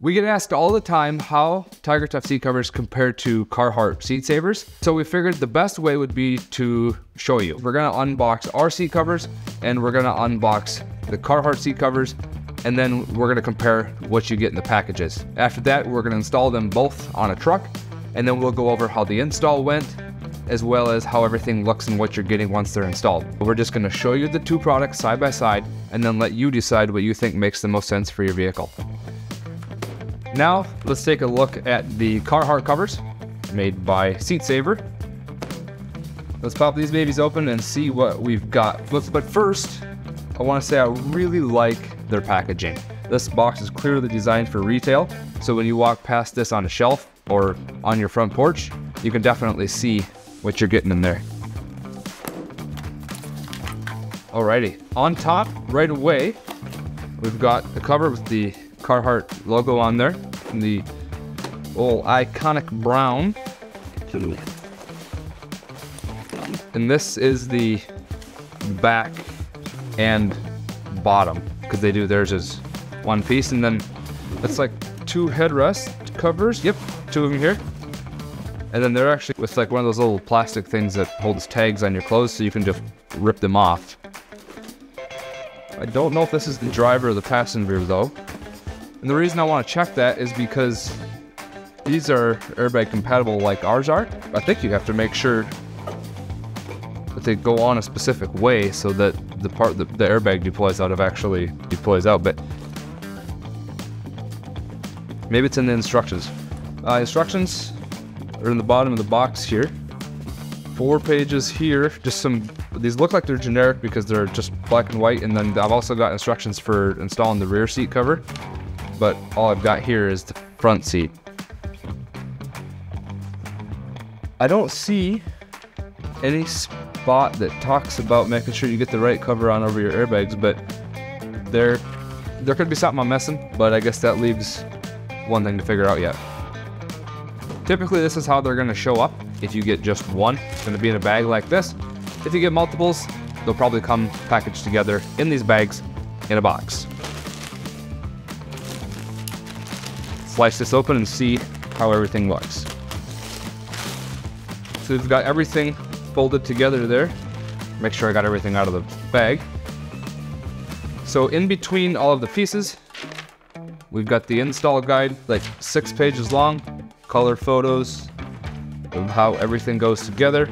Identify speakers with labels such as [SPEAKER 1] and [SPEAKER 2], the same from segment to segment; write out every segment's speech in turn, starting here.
[SPEAKER 1] We get asked all the time how TigerTough seat covers compare to Carhartt SeatSavers. So we figured the best way would be to show you. We're gonna unbox our seat covers and we're gonna unbox the Carhartt seat covers, and then we're gonna compare what you get in the packages. After that, we're gonna install them both on a truck, and then we'll go over how the install went, as well as how everything looks and what you're getting once they're installed. We're just gonna show you the two products side by side, and then let you decide what you think makes the most sense for your vehicle. Now, let's take a look at the Carhartt covers made by SeatSaver. Let's pop these babies open and see what we've got. But first, I want to say I really like their packaging. This box is clearly designed for retail, so when you walk past this on a shelf or on your front porch, you can definitely see what you're getting in there. Alrighty, on top, right away, we've got the cover with the Carhartt logo on there, and the old iconic brown. And this is the back and bottom, because they do theirs as one piece, and then it's like two headrest covers. Yep, two of them here. And then they're actually with like one of those little plastic things that holds tags on your clothes, so you can just rip them off. I don't know if this is the driver or the passenger though. And the reason I want to check that is because these are airbag compatible like ours are. I think you have to make sure that they go on a specific way so that the part that the airbag deploys out of actually deploys out, but maybe it's in the instructions. Instructions are in the bottom of the box here. 4 pages here, just some, these look like they're generic because they're just black and white, and then I've also got instructions for installing the rear seat cover. But all I've got here is the front seat. I don't see any spot that talks about making sure you get the right cover on over your airbags, but there could be something I'm missing, but I guess that leaves one thing to figure out yet. Typically this is how they're gonna show up. If you get just one, it's gonna be in a bag like this. If you get multiples, they'll probably come packaged together in these bags in a box. Slice this open and see how everything looks. So we've got everything folded together there. Make sure I got everything out of the bag. So in between all of the pieces, we've got the install guide, like 6 pages long, color photos of how everything goes together.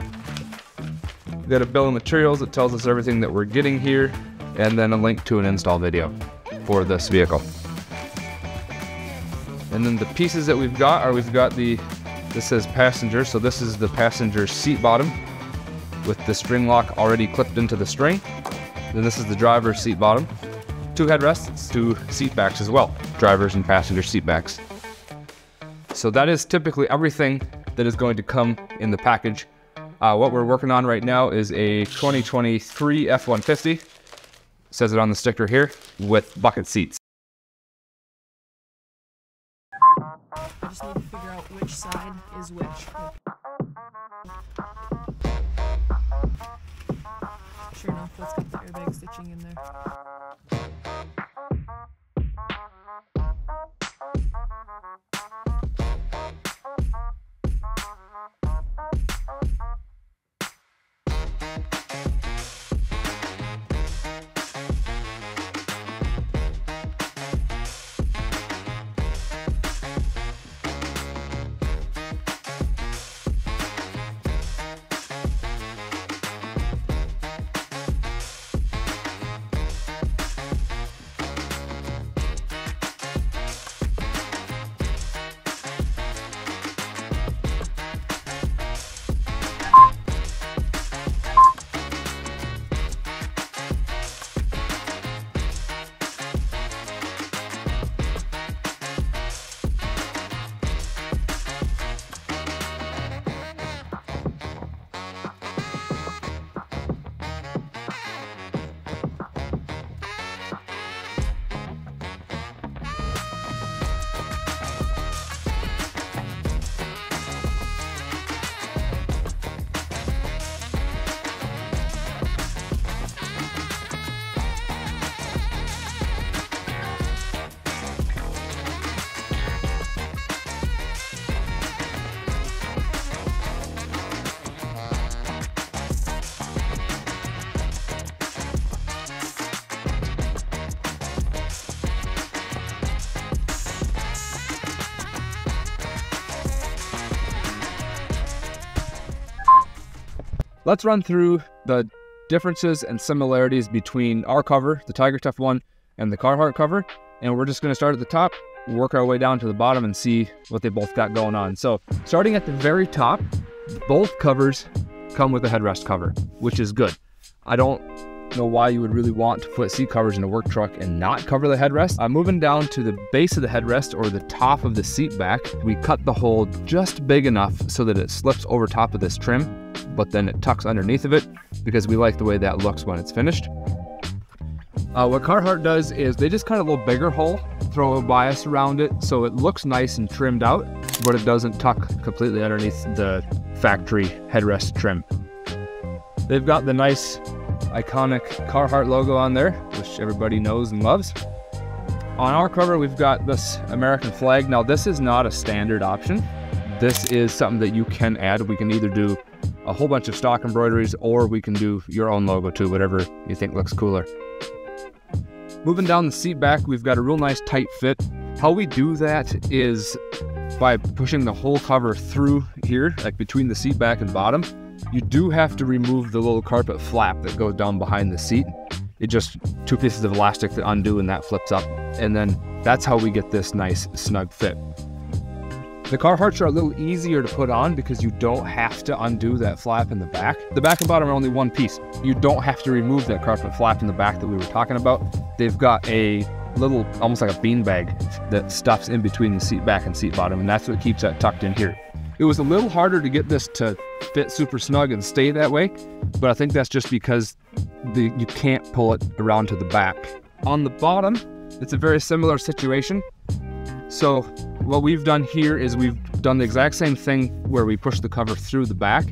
[SPEAKER 1] We've got a bill of materials that tells us everything that we're getting here, and then a link to an install video for this vehicle. And then the pieces that we've got are, this says passenger, so this is the passenger seat bottom with the string lock already clipped into the string. Then this is the driver's seat bottom. 2 headrests, 2 seat backs as well, driver's and passenger seat backs. So that is typically everything that is going to come in the package. What we're working on right now is a 2023 F-150, says it on the sticker here, with bucket seats.
[SPEAKER 2] I just need to figure out which side is which. Sure enough, let's get the airbag stitching in there.
[SPEAKER 1] let's run through the differences and similarities between our cover, the TigerTough one, and the Carhartt cover. And we're just gonna start at the top, work our way down to the bottom and see what they both got going on. So starting at the very top, both covers come with a headrest cover, which is good. I don't know why you would really want to put seat covers in a work truck and not cover the headrest. Moving down to the base of the headrest, or the top of the seat back, we cut the hole just big enough so that it slips over top of this trim, but then it tucks underneath of it because we like the way that looks when it's finished. What Carhartt does is they just cut a little bigger hole, throw a bias around it so it looks nice and trimmed out, but it doesn't tuck completely underneath the factory headrest trim. They've got the nice iconic Carhartt logo on there, which everybody knows and loves. On our cover, we've got this American flag. Now, this is not a standard option. This is something that you can add. We can either do a whole bunch of stock embroideries, or we can do your own logo too, whatever you think looks cooler. Moving down the seat back, we've got a real nice tight fit. How we do that is by pushing the whole cover through here, like between the seat back and bottom. You do have to remove the little carpet flap that goes down behind the seat. It just 2 pieces of elastic that undo and that flips up. And then that's how we get this nice snug fit. The Carhartts are a little easier to put on because you don't have to undo that flap in the back. The back and bottom are only one piece. You don't have to remove that carpet flap in the back that we were talking about. They've got a little, almost like a bean bag that stuffs in between the seat back and seat bottom, and that's what keeps that tucked in here. It was a little harder to get this to fit super snug and stay that way, but I think that's just because you can't pull it around to the back. On the bottom, it's a very similar situation. So what we've done here is we've done the exact same thing where we push the cover through the back,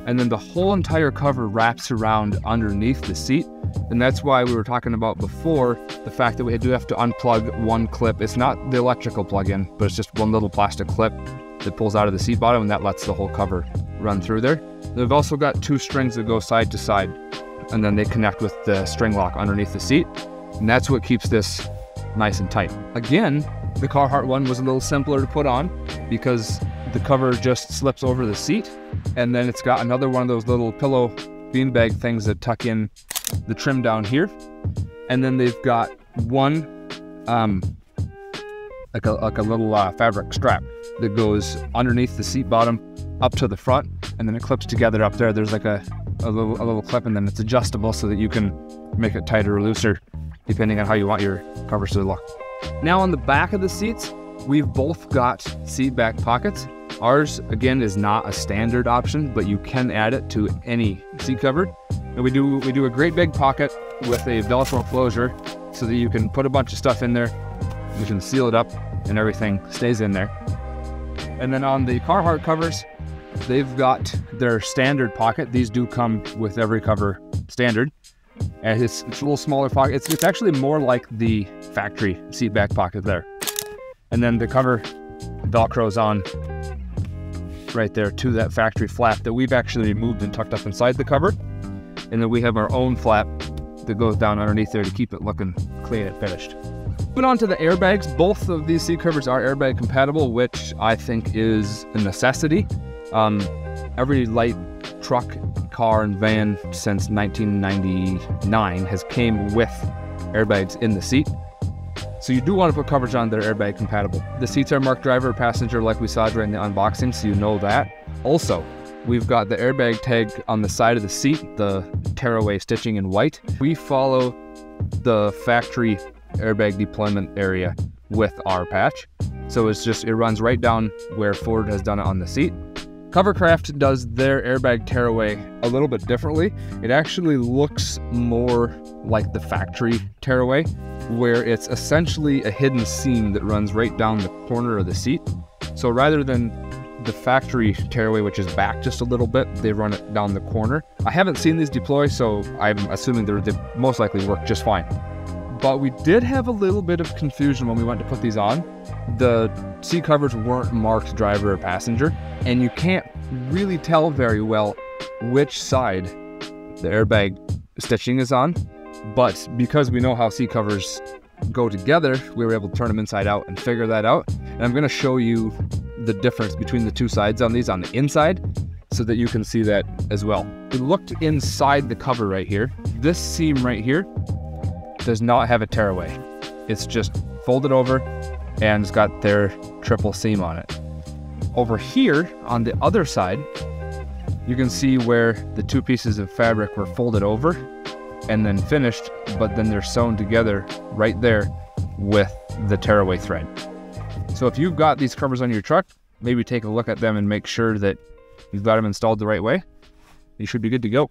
[SPEAKER 1] and then the whole entire cover wraps around underneath the seat. And that's why we were talking about before, the fact that we do have to unplug one clip. It's not the electrical plug-in, but it's just one little plastic clip that pulls out of the seat bottom, and that lets the whole cover run through there. They've also got 2 strings that go side to side, and then they connect with the string lock underneath the seat, and that's what keeps this nice and tight. Again, the Carhartt one was a little simpler to put on because the cover just slips over the seat, and then it's got another one of those little pillow beanbag things that tuck in the trim down here, and then they've got one like a little fabric strap that goes underneath the seat bottom up to the front, and then it clips together up there. There's like a little clip, and then it's adjustable so that you can make it tighter or looser depending on how you want your covers to look. Now on the back of the seats, we've both got seat back pockets. Ours, again, is not a standard option, but you can add it to any seat cover. And we do a great big pocket with a Velcro closure so that you can put a bunch of stuff in there. You can seal it up and everything stays in there. And then on the Carhartt covers, they've got their standard pocket. These do come with every cover standard. And it's a little smaller pocket. It's actually more like the factory seat back pocket there. And then the cover Velcros on right there to that factory flap that we've actually removed and tucked up inside the cover. And then we have our own flap that goes down underneath there to keep it looking clean and finished. Moving on to the airbags, both of these seat covers are airbag compatible, which I think is a necessity. Every light truck, car, and van since 1999 has came with airbags in the seat. So you do want to put coverage on that are airbag compatible. The seats are marked driver or passenger like we saw during the unboxing, so you know that. Also, we've got the airbag tag on the side of the seat, the tearaway stitching in white. We follow the factory airbag deployment area with our patch. So it runs right down where Ford has done it on the seat. Covercraft does their airbag tearaway a little bit differently. It actually looks more like the factory tearaway, where it's essentially a hidden seam that runs right down the corner of the seat. So rather than the factory tearaway, which is back just a little bit, they run it down the corner. I haven't seen these deploy, so I'm assuming they most likely work just fine. But we did have a little bit of confusion when we went to put these on. The seat covers weren't marked driver or passenger, and you can't really tell very well which side the airbag stitching is on. But because we know how seat covers go together, we were able to turn them inside out and figure that out. And I'm going to show you the difference between the two sides on these on the inside so that you can see that as well. we looked inside the cover right here. This seam right here does not have a tearaway. It's just folded over and it's got their triple seam on it. Over here on the other side, you can see where the two pieces of fabric were folded over and then finished, but then they're sewn together right there with the tearaway thread. So if you've got these covers on your truck, maybe take a look at them and make sure that you've got them installed the right way. You should be good to go.